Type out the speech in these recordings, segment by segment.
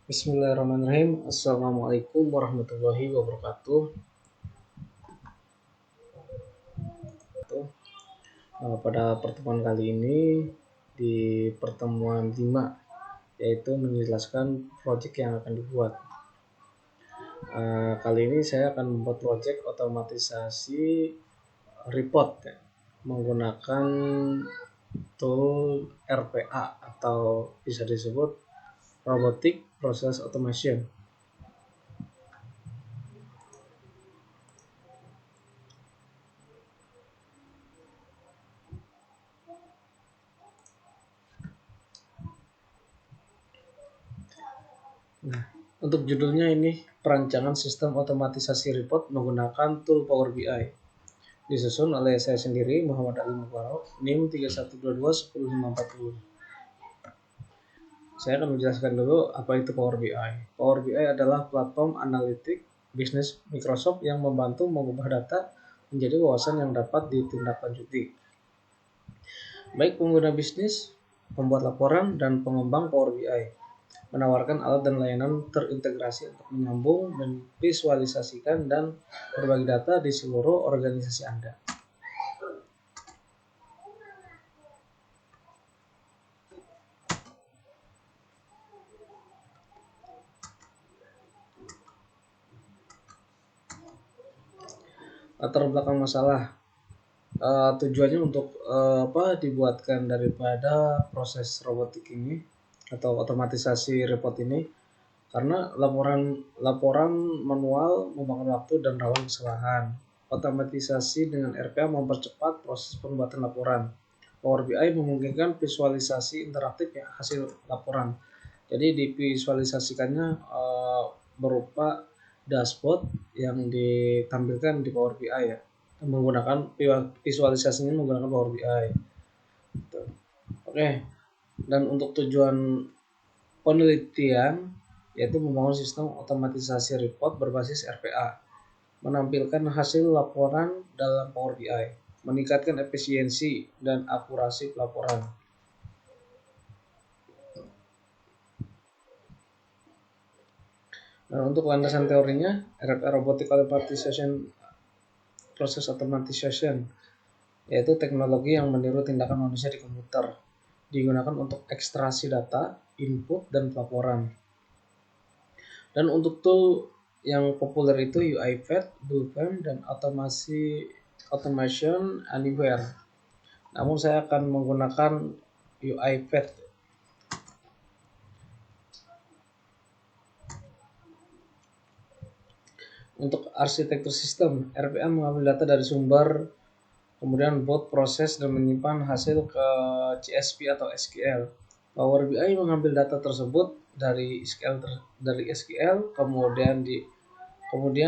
Bismillahirrahmanirrahim. Assalamualaikum warahmatullahi wabarakatuh. Pada pertemuan kali ini di pertemuan 5 yaitu menjelaskan proyek yang akan dibuat. Kali ini saya akan membuat proyek otomatisasi report menggunakan tool RPA atau bisa disebut Robotic Process Automation. Nah, untuk judulnya ini perancangan sistem otomatisasi report menggunakan tool Power BI. Disusun oleh saya sendiri, Muhammad Ali Mubarok, NIM 31221050. Saya akan menjelaskan dulu apa itu Power BI. Power BI adalah platform analitik bisnis Microsoft yang membantu mengubah data menjadi wawasan yang dapat ditindaklanjuti. Baik pengguna bisnis, pembuat laporan, dan pengembang Power BI menawarkan alat dan layanan terintegrasi untuk menyambung, memvisualisasikan, dan berbagi data di seluruh organisasi Anda. Latar belakang masalah, tujuannya untuk dibuatkan daripada proses robotik ini atau otomatisasi report ini karena laporan manual memakan waktu dan rawan kesalahan. Otomatisasi dengan RPA mempercepat proses pembuatan laporan. Power BI memungkinkan visualisasi interaktif hasil laporan. Jadi divisualisasikannya berupa dashboard yang ditampilkan di Power BI ya. Menggunakan visualisasinya menggunakan Power BI. Oke. Dan untuk tujuan penelitian yaitu membangun sistem otomatisasi report berbasis RPA, menampilkan hasil laporan dalam Power BI, meningkatkan efisiensi dan akurasi pelaporan. Nah, untuk landasan teorinya, RPA Robotic Automation Process Automation yaitu teknologi yang meniru tindakan manusia di komputer, digunakan untuk ekstraksi data, input, dan pelaporan. Dan untuk tool yang populer itu UiPath, Bullpen, dan Automation Anywhere. Namun saya akan menggunakan UiPath. Untuk arsitektur sistem, RPA mengambil data dari sumber, kemudian buat proses dan menyimpan hasil ke CSV atau SQL. Power BI mengambil data tersebut dari SQL, kemudian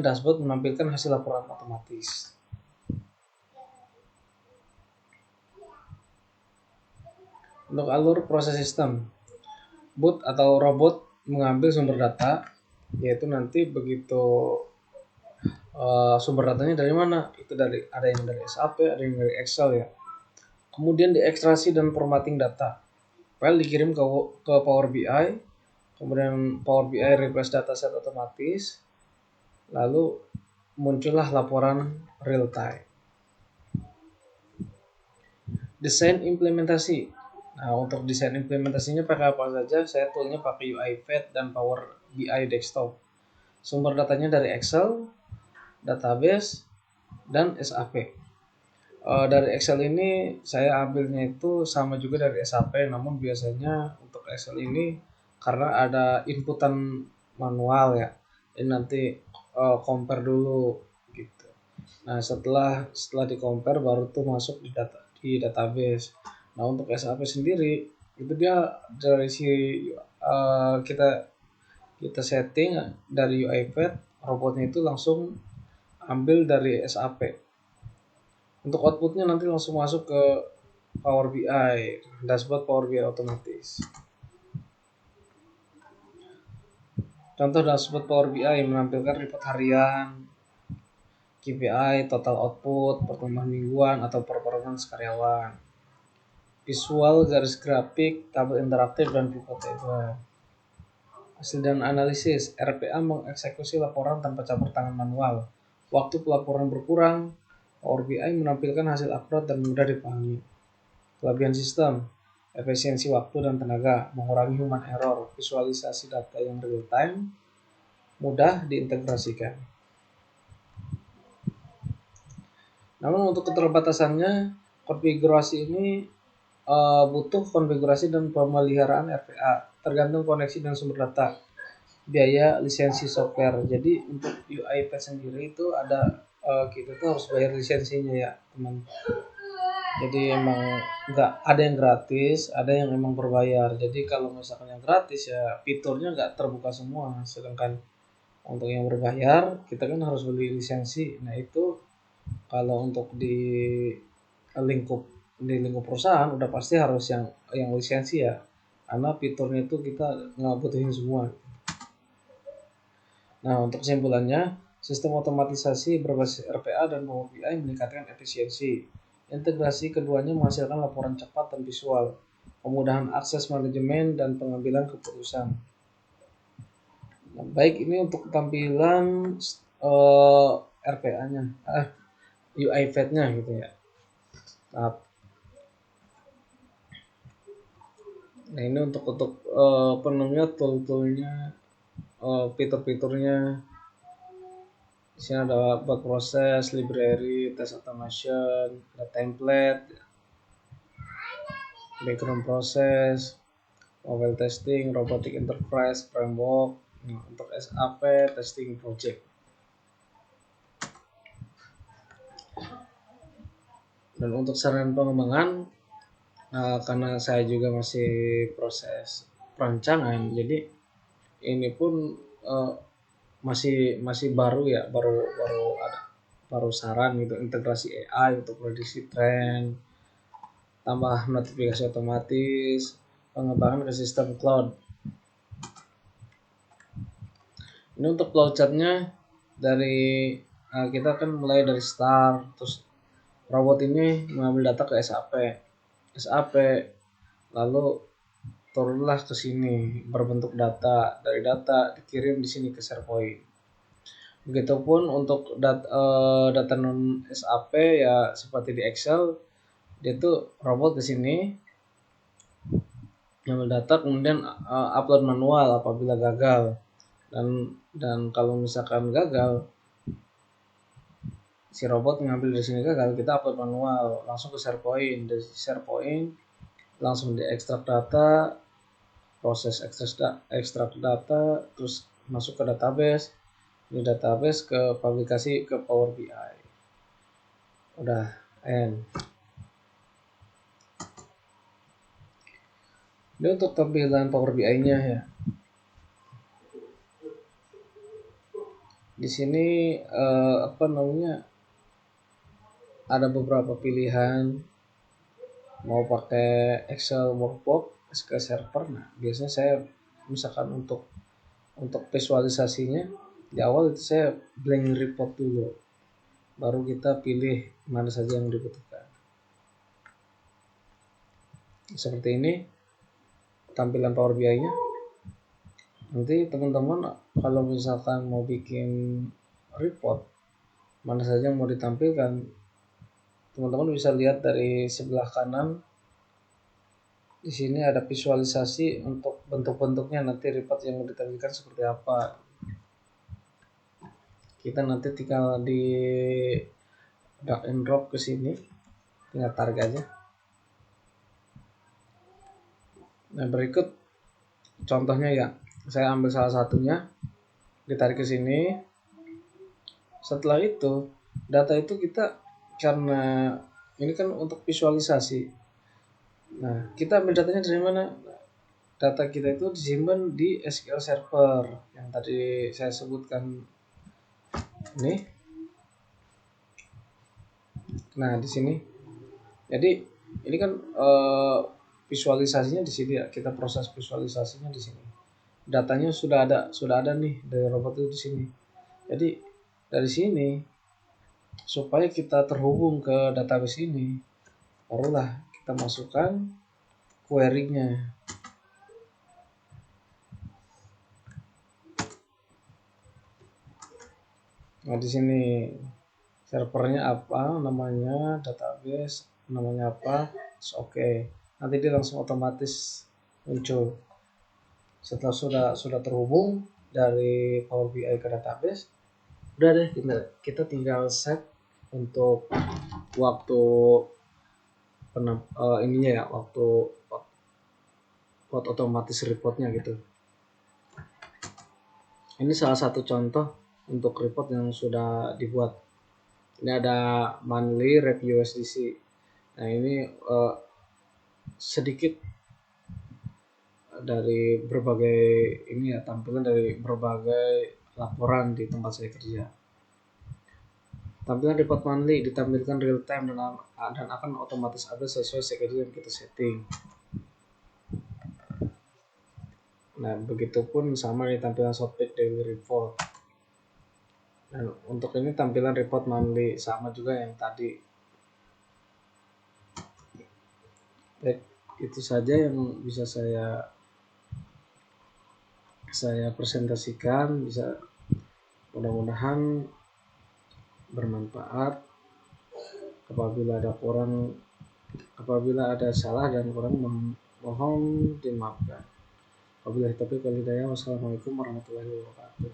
dashboard menampilkan hasil laporan otomatis. Untuk alur proses sistem, bot atau robot mengambil sumber data, yaitu nanti begitu sumber datanya dari mana? Itu ada yang dari SAP, ada yang dari Excel ya. Kemudian diekstraksi dan formatting data. File dikirim ke Power BI, kemudian Power BI replace dataset otomatis, lalu muncullah laporan real time. Desain implementasi. Nah, untuk desain implementasinya pakai apa saja? Saya toolnya pakai UiPath dan Power BI Desktop. Sumber datanya dari Excel, database, dan SAP. Dari Excel ini saya ambilnya itu sama juga dari SAP, namun biasanya untuk Excel ini karena ada inputan manual ya, ini nanti compare dulu gitu. Nah setelah di compare baru tuh masuk di database. Nah untuk SAP sendiri itu dia dari kita setting dari UiPath, robotnya itu langsung ambil dari SAP. Untuk outputnya nanti langsung masuk ke Power BI, dashboard Power BI otomatis. Contoh dashboard Power BI menampilkan report harian, KPI, total output, pertumbuhan mingguan atau performance karyawan, visual, garis grafik, tabel interaktif, dan pivot table. Hasil dan analisis, RPA mengeksekusi laporan tanpa campur tangan manual. Waktu pelaporan berkurang, Power BI menampilkan hasil akurat dan mudah dipahami. Kelebihan sistem, efisiensi waktu dan tenaga, mengurangi human error, visualisasi data yang real time, mudah diintegrasikan. Namun untuk keterbatasannya, konfigurasi ini butuh konfigurasi dan pemeliharaan RPA, tergantung koneksi dan sumber data. Biaya lisensi software. Jadi untuk UiPath sendiri itu ada kita tuh harus bayar lisensinya ya teman. Jadi emang nggak ada yang gratis, ada yang emang berbayar. Jadi kalau misalkan yang gratis ya fiturnya nggak terbuka semua. Sedangkan untuk yang berbayar kita kan harus beli lisensi. Nah itu kalau untuk di lingkup perusahaan udah pasti harus yang lisensi ya, karena fiturnya itu kita nggak butuhin semua. Nah untuk kesimpulannya, sistem otomatisasi berbasis RPA dan Power BI meningkatkan efisiensi. Integrasi keduanya menghasilkan laporan cepat dan visual, kemudahan akses manajemen dan pengambilan keputusan. Nah, baik ini untuk tampilan RPA-nya, UiPath-nya gitu ya. Nah ini untuk tool-toolnya, fitur-fiturnya. Di sini ada buat proses, library, test automation, ada template, background process, mobile testing, robotic enterprise framework, untuk SAP testing project. Dan untuk saran pengembangan, karena saya juga masih proses perancangan, jadi ini pun masih baru ya, baru saran gitu, integrasi AI untuk prediksi tren, tambah notifikasi otomatis, pengembangan ke sistem cloud. Ini untuk flowchartnya dari kita kan mulai dari start, terus robot ini mengambil data ke SAP, lalu turunlah ke sini berbentuk data, dari data dikirim di sini ke SharePoint. Begitupun untuk data non SAP ya seperti di Excel, dia tuh robot ke sini ngambil data kemudian upload manual apabila gagal, dan kalau misalkan gagal si robot ngambil dari sini gagal, kita upload manual langsung ke SharePoint, dari SharePoint langsung diekstrak data, proses ekstrak data, terus masuk ke database, di database ke publikasi ke Power BI. Udah end. Ini untuk tampilan Power BI-nya ya. Di sini ada beberapa pilihan, mau pakai Excel workbook, SQL Server. Nah biasanya saya misalkan untuk visualisasinya di awal itu saya blank report dulu, baru kita pilih mana saja yang dibutuhkan. Seperti ini tampilan Power BI-nya. Nanti teman-teman kalau misalkan mau bikin report mana saja yang mau ditampilkan, teman-teman bisa lihat dari sebelah kanan. Di sini ada visualisasi untuk bentuk-bentuknya, nanti report yang mau ditampilkan seperti apa. Kita nanti tinggal di drag and drop ke sini, tinggal tarik aja. Nah berikut contohnya ya, saya ambil salah satunya, ditarik ke sini. Setelah itu data itu kita, karena ini kan untuk visualisasi, nah kita ambil datanya dari mana? Data kita itu disimpan di SQL Server yang tadi saya sebutkan ini. Nah di sini, jadi ini kan visualisasinya di sini ya, kita proses visualisasinya di sini. Datanya sudah ada nih dari robot itu di sini. Jadi dari sini supaya kita terhubung ke database ini, barulah kita masukkan query-nya. Nah, di sini servernya apa, namanya, database namanya apa, oke. Nanti dia langsung otomatis muncul. Setelah sudah terhubung dari Power BI ke database, udah deh kita tinggal set untuk waktu ininya ya, waktu buat otomatis reportnya gitu. Ini salah satu contoh untuk report yang sudah dibuat. Ini ada monthly review USDC. Nah, ini sedikit dari berbagai ini ya, tampilan dari berbagai laporan di tempat saya kerja. Tampilan report monthly ditampilkan real time dan akan otomatis update sesuai schedule yang kita setting. Nah, begitupun sama di tampilan Shopee daily report. Dan untuk ini tampilan report monthly sama juga yang tadi. Baik, itu saja yang bisa saya presentasikan. Bisa, mudah-mudahan bermanfaat. Apabila ada salah dan kurang, mohon dimaafkan. Wabillahi taufiq wal hidayah. Wassalamualaikum warahmatullahi wabarakatuh.